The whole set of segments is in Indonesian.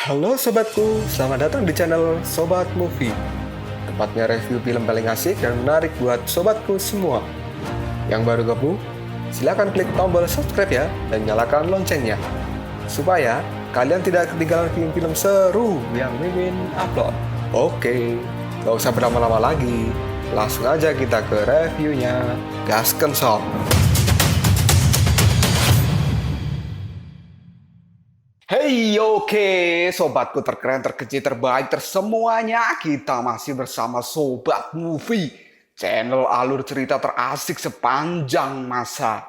Halo sobatku, selamat datang di channel Sobat Movie. Tempatnya review film paling asik dan menarik buat sobatku semua. Yang baru gabung, silahkan klik tombol subscribe ya dan nyalakan loncengnya, supaya kalian tidak ketinggalan film-film seru yang Mimin upload. Oke, gak usah berlama-lama lagi, langsung aja kita ke reviewnya. Gasken sob. Hey, oke, sobatku terkeren, terkecil, terbaik, tersemuanya. Kita masih bersama Sobat Movie, channel alur cerita terasik sepanjang masa.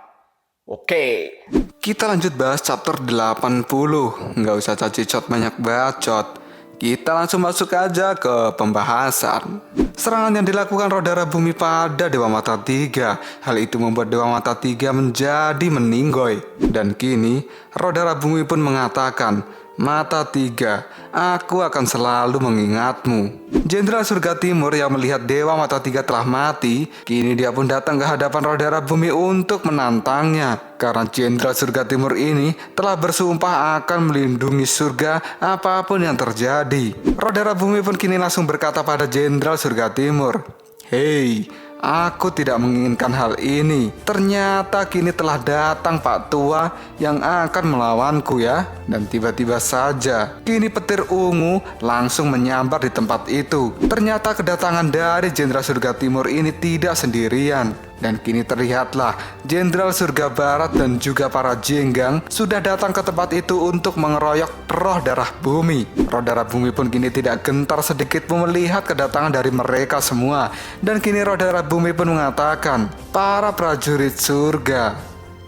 Oke, kita lanjut bahas chapter 80. Nggak usah cacicot banyak bacot. Kita langsung masuk aja ke pembahasan. Serangan yang dilakukan Rodara Bumi pada Dewa Mata 3. Hal itu membuat Dewa Mata 3 menjadi meninggoy. Dan kini Rodara Bumi pun mengatakan, "Mata 3, aku akan selalu mengingatmu." Jenderal Surga Timur yang melihat Dewa Mata 3 telah mati, kini dia pun datang ke hadapan Rodara Bumi untuk menantangnya. Karena Jenderal Surga Timur ini telah bersumpah akan melindungi surga apapun yang terjadi. Rodara Bumi pun kini langsung berkata pada Jenderal Surga Timur, "Hei, aku tidak menginginkan hal ini. Ternyata kini telah datang Pak Tua yang akan melawanku ya." Dan tiba-tiba saja, kini petir ungu langsung menyambar di tempat itu. Ternyata kedatangan dari Jenderal Surga Timur ini tidak sendirian. Dan kini terlihatlah Jenderal Surga Barat dan juga para jenggang sudah datang ke tempat itu untuk mengeroyok roh darah bumi. Roh darah bumi pun kini tidak gentar sedikit pun melihat kedatangan dari mereka semua. Dan kini roh darah bumi pun mengatakan, "Para prajurit surga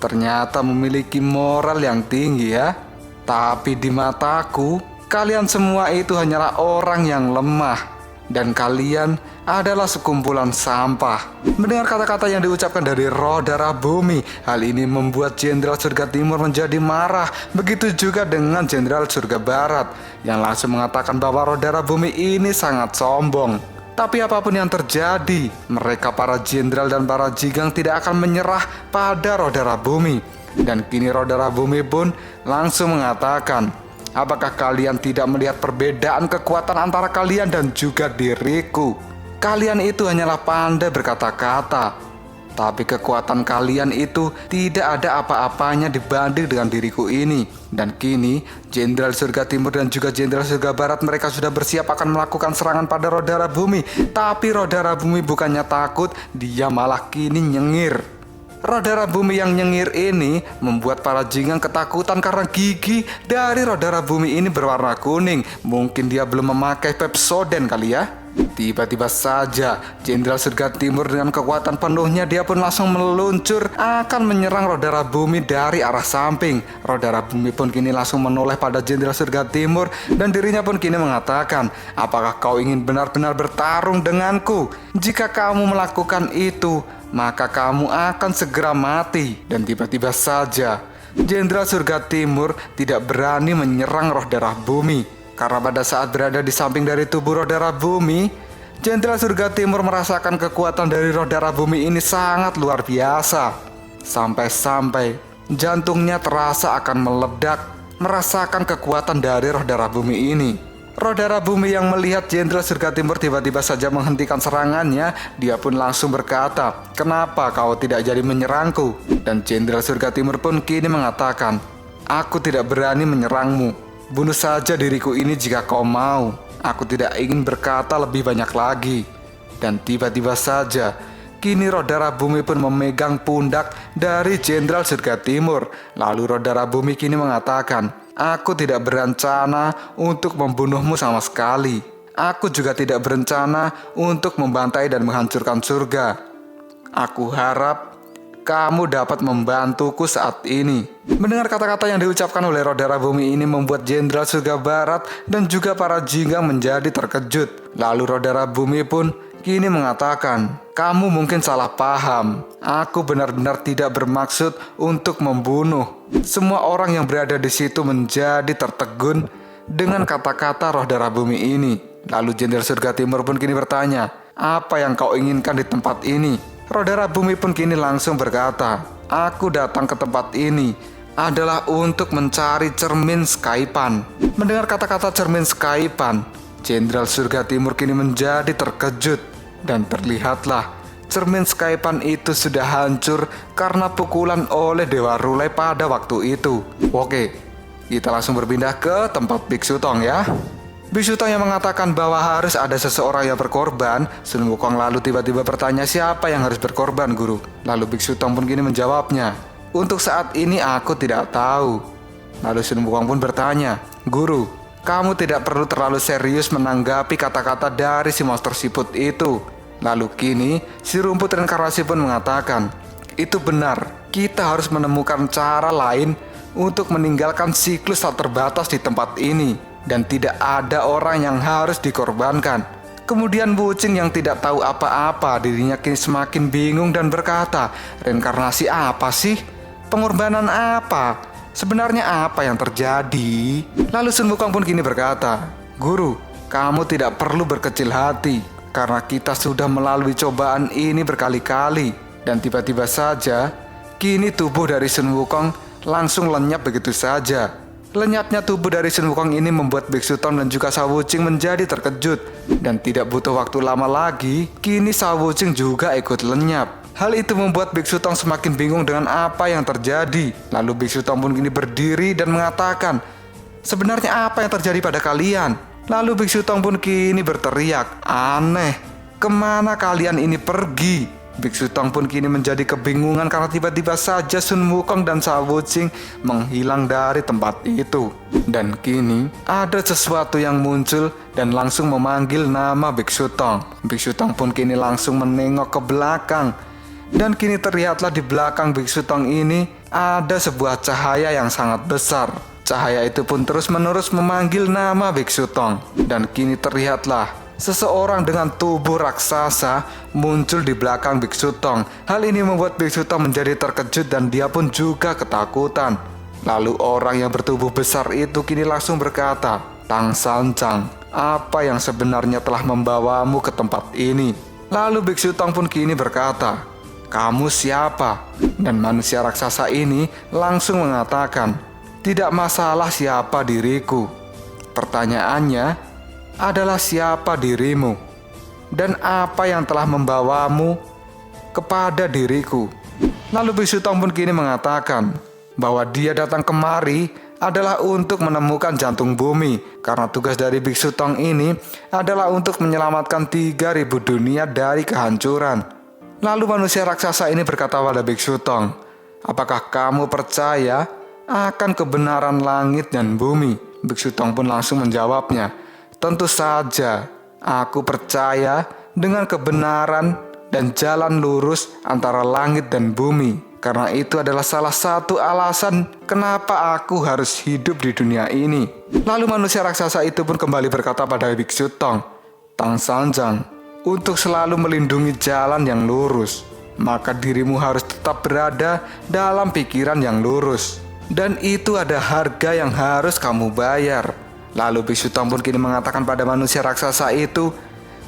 ternyata memiliki moral yang tinggi ya. Tapi di mataku, kalian semua itu hanyalah orang yang lemah. Dan kalian adalah sekumpulan sampah." Mendengar kata-kata yang diucapkan dari roh darah bumi, hal ini membuat Jenderal Surga Timur menjadi marah. Begitu juga dengan Jenderal Surga Barat yang langsung mengatakan bahwa roh darah bumi ini sangat sombong. Tapi apapun yang terjadi, mereka para jenderal dan para jigang tidak akan menyerah pada roh darah bumi. Dan kini roh darah bumi pun langsung mengatakan, "Apakah kalian tidak melihat perbedaan kekuatan antara kalian dan juga diriku? Kalian itu hanyalah pandai berkata-kata, tapi kekuatan kalian itu tidak ada apa-apanya dibanding dengan diriku ini." Dan kini Jenderal Surga Timur dan juga Jenderal Surga Barat mereka sudah bersiap akan melakukan serangan pada roh darah bumi. Tapi roh darah bumi bukannya takut, dia malah kini nyengir. Roh darah bumi yang nyengir ini membuat para jinggang ketakutan karena gigi dari roh darah bumi ini berwarna kuning. Mungkin dia belum memakai Pepsodent kali ya. Tiba-tiba saja Jenderal Surga Timur dengan kekuatan penuhnya dia pun langsung meluncur akan menyerang roh darah bumi dari arah samping. Roh darah bumi pun kini langsung menoleh pada Jenderal Surga Timur dan dirinya pun kini mengatakan, "Apakah kau ingin benar-benar bertarung denganku? Jika kamu melakukan itu, maka kamu akan segera mati." Dan tiba-tiba saja Jenderal Surga Timur tidak berani menyerang roh darah bumi. Karena pada saat berada di samping dari tubuh roh darah bumi, Jenderal Surga Timur merasakan kekuatan dari roh darah bumi ini sangat luar biasa. Sampai-sampai jantungnya terasa akan meledak merasakan kekuatan dari roh darah bumi ini. Roh darah bumi yang melihat Jenderal Surga Timur tiba-tiba saja menghentikan serangannya, dia pun langsung berkata, "Kenapa kau tidak jadi menyerangku?" Dan Jenderal Surga Timur pun kini mengatakan, "Aku tidak berani menyerangmu. Bunuh saja diriku ini jika kau mau. Aku tidak ingin berkata lebih banyak lagi." Dan tiba-tiba saja kini roh darah bumi pun memegang pundak dari Jenderal Surga Timur. Lalu roh darah bumi kini mengatakan, "Aku tidak berencana untuk membunuhmu sama sekali. Aku juga tidak berencana untuk membantai dan menghancurkan surga. Aku harap kamu dapat membantuku saat ini." Mendengar kata-kata yang diucapkan oleh roh darah bumi ini membuat Jenderal Surga Barat dan juga para jinggang menjadi terkejut. Lalu roh darah bumi pun kini mengatakan, "Kamu mungkin salah paham. Aku benar-benar tidak bermaksud untuk membunuh." Semua orang yang berada di situ menjadi tertegun dengan kata-kata roh darah bumi ini. Lalu Jenderal Surga Timur pun kini bertanya, "Apa yang kau inginkan di tempat ini?" Roh darah bumi pun kini langsung berkata, "Aku datang ke tempat ini adalah untuk mencari cermin Skypan. Mendengar kata-kata cermin Skypan, Jenderal Surga Timur kini menjadi terkejut. Dan terlihatlah cermin Skypan itu sudah hancur karena pukulan oleh Dewa Rulai pada waktu itu. Oke, kita langsung berpindah ke tempat Biksu Tong ya. Biksu Tong yang mengatakan bahwa harus ada seseorang yang berkorban. Sun Wukong lalu tiba-tiba bertanya, siapa yang harus berkorban, Guru? Lalu Biksu Tong pun kini menjawabnya, untuk saat ini aku tidak tahu. Lalu Sun Wukong pun bertanya, Guru, kamu tidak perlu terlalu serius menanggapi kata-kata dari si monster siput itu. Lalu kini si rumput reinkarnasi pun mengatakan, itu benar, kita harus menemukan cara lain untuk meninggalkan siklus tak terbatas di tempat ini. Dan tidak ada orang yang harus dikorbankan. Kemudian Wuching yang tidak tahu apa-apa, dirinya kini semakin bingung dan berkata, reinkarnasi apa sih? Pengorbanan apa? Sebenarnya apa yang terjadi? Lalu Sun Wukong pun kini berkata, Guru, kamu tidak perlu berkecil hati, karena kita sudah melalui cobaan ini berkali-kali. Dan tiba-tiba saja, kini tubuh dari Sun Wukong langsung lenyap begitu saja. Lenyapnya tubuh dari Sun Wukong ini membuat Biksu Tong dan juga Shao Wuching menjadi terkejut. Dan tidak butuh waktu lama lagi, kini Shao Wuching juga ikut lenyap. Hal itu membuat Biksu Tong semakin bingung dengan apa yang terjadi. Lalu Biksu Tong pun kini berdiri dan mengatakan, sebenarnya apa yang terjadi pada kalian? Lalu Biksu Tong pun kini berteriak, aneh, kemana kalian ini pergi? Biksu Tong pun kini menjadi kebingungan karena tiba-tiba saja Sun Wukong dan Shao Wuching menghilang dari tempat itu. Dan kini ada sesuatu yang muncul dan langsung memanggil nama Biksu Tong. Biksu Tong pun kini langsung menengok ke belakang. Dan kini terlihatlah di belakang Biksu Tong ini ada sebuah cahaya yang sangat besar. Cahaya itu pun terus-menerus memanggil nama Biksu Tong. Dan kini terlihatlah seseorang dengan tubuh raksasa muncul di belakang Biksu Tong. Hal ini membuat Biksu Tong menjadi terkejut dan dia pun juga ketakutan. Lalu orang yang bertubuh besar itu kini langsung berkata, Tang Sanjang, apa yang sebenarnya telah membawamu ke tempat ini? Lalu Biksu Tong pun kini berkata, kamu siapa? Dan manusia raksasa ini langsung mengatakan, tidak masalah siapa diriku. Pertanyaannya adalah siapa dirimu? Dan apa yang telah membawamu kepada diriku? Lalu Biksu Tong pun kini mengatakan bahwa dia datang kemari adalah untuk menemukan jantung bumi. Karena tugas dari Biksu Tong ini adalah untuk menyelamatkan 3.000 dunia dari kehancuran. Lalu manusia raksasa ini berkata pada Biksu Tong, apakah kamu percaya akan kebenaran langit dan bumi? Biksu Tong pun langsung menjawabnya, tentu saja, aku percaya dengan kebenaran dan jalan lurus antara langit dan bumi. Karena itu adalah salah satu alasan kenapa aku harus hidup di dunia ini. Lalu manusia raksasa itu pun kembali berkata pada Biksu Tong, Tang Sanjang, untuk selalu melindungi jalan yang lurus, maka dirimu harus tetap berada dalam pikiran yang lurus. Dan itu ada harga yang harus kamu bayar. Lalu Biksu Tong pun kini mengatakan pada manusia raksasa itu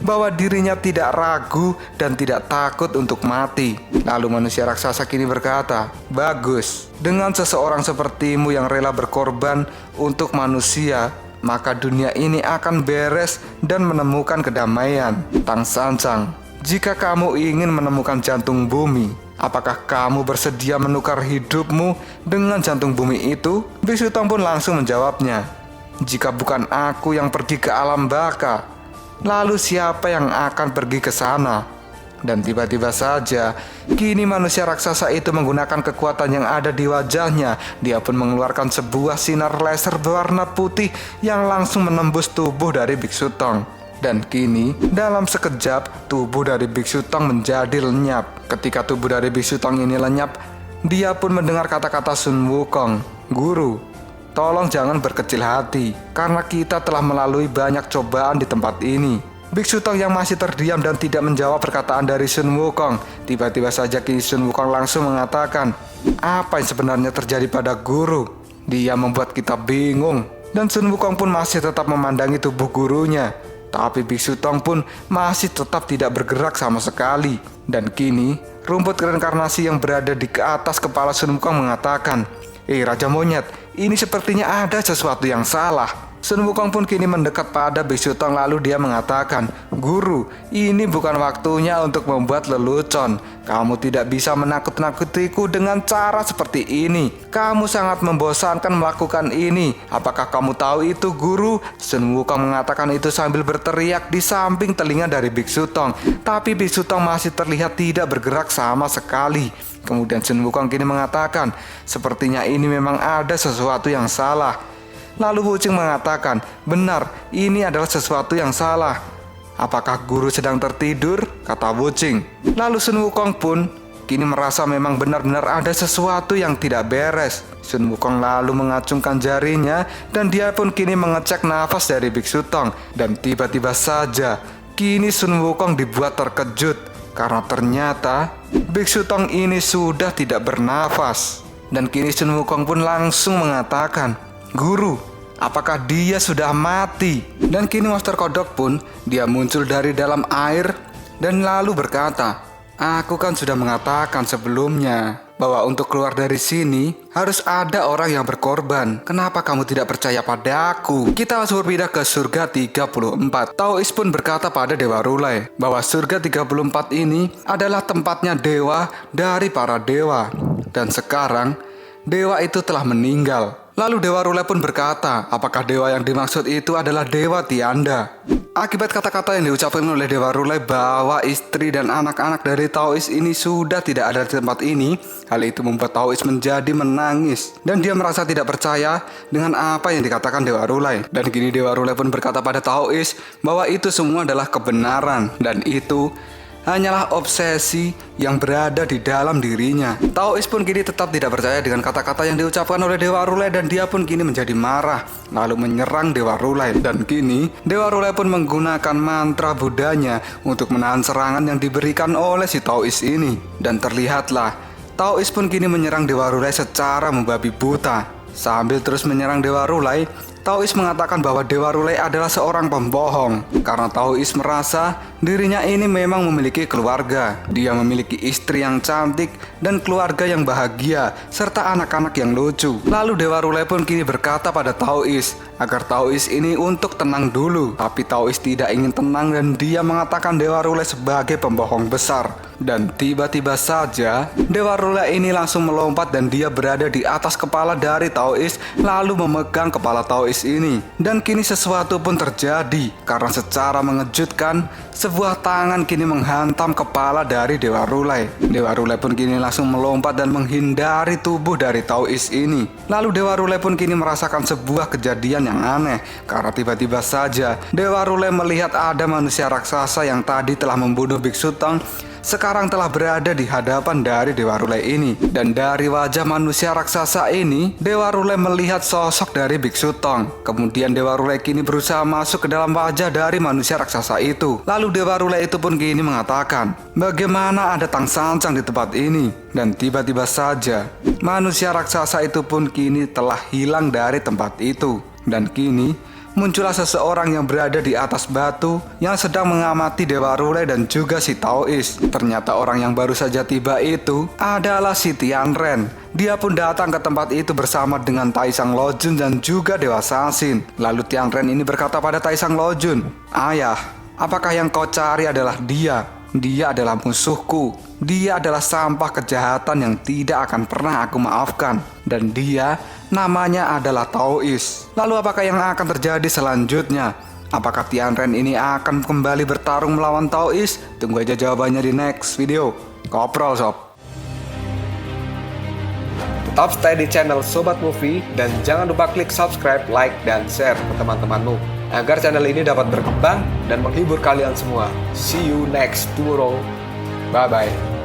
bahwa dirinya tidak ragu dan tidak takut untuk mati. Lalu manusia raksasa kini berkata, bagus, dengan seseorang sepertimu yang rela berkorban untuk manusia, maka dunia ini akan beres dan menemukan kedamaian. Tang Sanjang, jika kamu ingin menemukan jantung bumi, apakah kamu bersedia menukar hidupmu dengan jantung bumi itu? Biksu Tong pun langsung menjawabnya, jika bukan aku yang pergi ke alam baka, lalu siapa yang akan pergi ke sana? Dan tiba-tiba saja, kini manusia raksasa itu menggunakan kekuatan yang ada di wajahnya. Dia pun mengeluarkan sebuah sinar laser berwarna putih yang langsung menembus tubuh dari Biksu Tong. Dan kini, dalam sekejap, tubuh dari Biksu Tong menjadi lenyap. Ketika tubuh dari Biksu Tong ini lenyap, dia pun mendengar kata-kata Sun Wukong, Guru, tolong jangan berkecil hati, karena kita telah melalui banyak cobaan di tempat ini. Biksu Tong yang masih terdiam dan tidak menjawab perkataan dari Sun Wukong. Tiba-tiba saja kini Sun Wukong langsung mengatakan, apa yang sebenarnya terjadi pada guru? Dia membuat kita bingung. Dan Sun Wukong pun masih tetap memandangi tubuh gurunya. Tapi Biksu Tong pun masih tetap tidak bergerak sama sekali. Dan kini rumput reinkarnasi yang berada di atas kepala Sun Wukong mengatakan, Raja Monyet, ini sepertinya ada sesuatu yang salah. Sun Wukong pun kini mendekat pada Biksu Tong lalu dia mengatakan, "Guru, ini bukan waktunya untuk membuat lelucon. Kamu tidak bisa menakut-nakutiku dengan cara seperti ini. Kamu sangat membosankan melakukan ini. Apakah kamu tahu itu, Guru?" Sun Wukong mengatakan itu sambil berteriak di samping telinga dari Biksu Tong. Tapi Biksu Tong masih terlihat tidak bergerak sama sekali. Kemudian Sun Wukong kini mengatakan, "Sepertinya ini memang ada sesuatu yang salah." Lalu Wuching mengatakan, "Benar, ini adalah sesuatu yang salah." "Apakah guru sedang tertidur?" kata Wuching. Lalu Sun Wukong pun kini merasa memang benar-benar ada sesuatu yang tidak beres. Sun Wukong lalu mengacungkan jarinya dan dia pun kini mengecek nafas dari Biksu Tong. Dan tiba-tiba saja kini Sun Wukong dibuat terkejut karena ternyata Biksu Tong ini sudah tidak bernafas. Dan kini Sun Wukong pun langsung mengatakan, "Guru, apakah dia sudah mati?" Dan kini Master Kodok pun dia muncul dari dalam air dan lalu berkata, "Aku kan sudah mengatakan sebelumnya bahwa untuk keluar dari sini harus ada orang yang berkorban. Kenapa kamu tidak percaya padaku?" Kita langsung berpindah ke surga 34. Taois pun berkata pada Dewa Rulai bahwa surga 34 ini adalah tempatnya dewa dari para dewa. Dan sekarang dewa itu telah meninggal. Lalu Dewa Rulai pun berkata, apakah dewa yang dimaksud itu adalah Dewa Tianda? Akibat kata-kata yang diucapkan oleh Dewa Rulai bahwa istri dan anak-anak dari Taois ini sudah tidak ada di tempat ini, hal itu membuat Taois menjadi menangis. Dan dia merasa tidak percaya dengan apa yang dikatakan Dewa Rulai. Dan kini Dewa Rulai pun berkata pada Taois bahwa itu semua adalah kebenaran. Dan itu hanyalah obsesi yang berada di dalam dirinya. Taois pun kini tetap tidak percaya dengan kata-kata yang diucapkan oleh Dewa Rulai dan dia pun kini menjadi marah lalu menyerang Dewa Rulai. Dan kini Dewa Rulai pun menggunakan mantra Budanya untuk menahan serangan yang diberikan oleh si Taois ini. Dan terlihatlah Taois pun kini menyerang Dewa Rulai secara membabi buta. Sambil terus menyerang Dewa Rulai, Taois mengatakan bahwa Dewa Rulai adalah seorang pembohong karena Taois merasa dirinya ini memang memiliki keluarga. Dia memiliki istri yang cantik dan keluarga yang bahagia serta anak-anak yang lucu. Lalu Dewa Rulai pun kini berkata pada Taois agar Taois ini untuk tenang dulu. Tapi Taois tidak ingin tenang dan dia mengatakan Dewa Rulai sebagai pembohong besar. Dan tiba-tiba saja Dewa Rulai ini langsung melompat dan dia berada di atas kepala dari Taois lalu memegang kepala Taois ini. Dan kini sesuatu pun terjadi karena secara mengejutkan sebuah tangan kini menghantam kepala dari Dewa Rulai. Dewa Rulai pun kini langsung melompat dan menghindari tubuh dari Taois ini. Lalu Dewa Rulai pun kini merasakan sebuah kejadian yang aneh karena tiba-tiba saja Dewa Rulai melihat ada manusia raksasa yang tadi telah membunuh Biksu Tong sekarang telah berada di hadapan dari Dewa Rulai ini. Dan dari wajah manusia raksasa ini, Dewa Rulai melihat sosok dari Biksu Tong. Kemudian Dewa Rulai kini berusaha masuk ke dalam wajah dari manusia raksasa itu. Lalu Dewa Rulai itu pun kini mengatakan, bagaimana ada Tang Sancang di tempat ini? Dan tiba-tiba saja manusia raksasa itu pun kini telah hilang dari tempat itu. Dan kini muncullah seseorang yang berada di atas batu yang sedang mengamati Dewa Rulai dan juga si Taois. Ternyata orang yang baru saja tiba itu adalah si Tianren. Dia pun datang ke tempat itu bersama dengan Taisang Lojun dan juga Dewa Sasin. Lalu Tianren ini berkata pada Taisang Lojun, "Ayah, apakah yang kau cari adalah dia? Dia adalah musuhku. Dia adalah sampah kejahatan yang tidak akan pernah aku maafkan. Dan dia namanya adalah Taois." Lalu apakah yang akan terjadi selanjutnya? Apakah Tianren ini akan kembali bertarung melawan Taois? Tunggu aja jawabannya di next video. Koprol sob. Tetap stay di channel Sobat Movie dan jangan lupa klik subscribe, like, dan share ke teman-temanmu agar channel ini dapat berkembang dan menghibur kalian semua. See you next tomorrow. Bye-bye.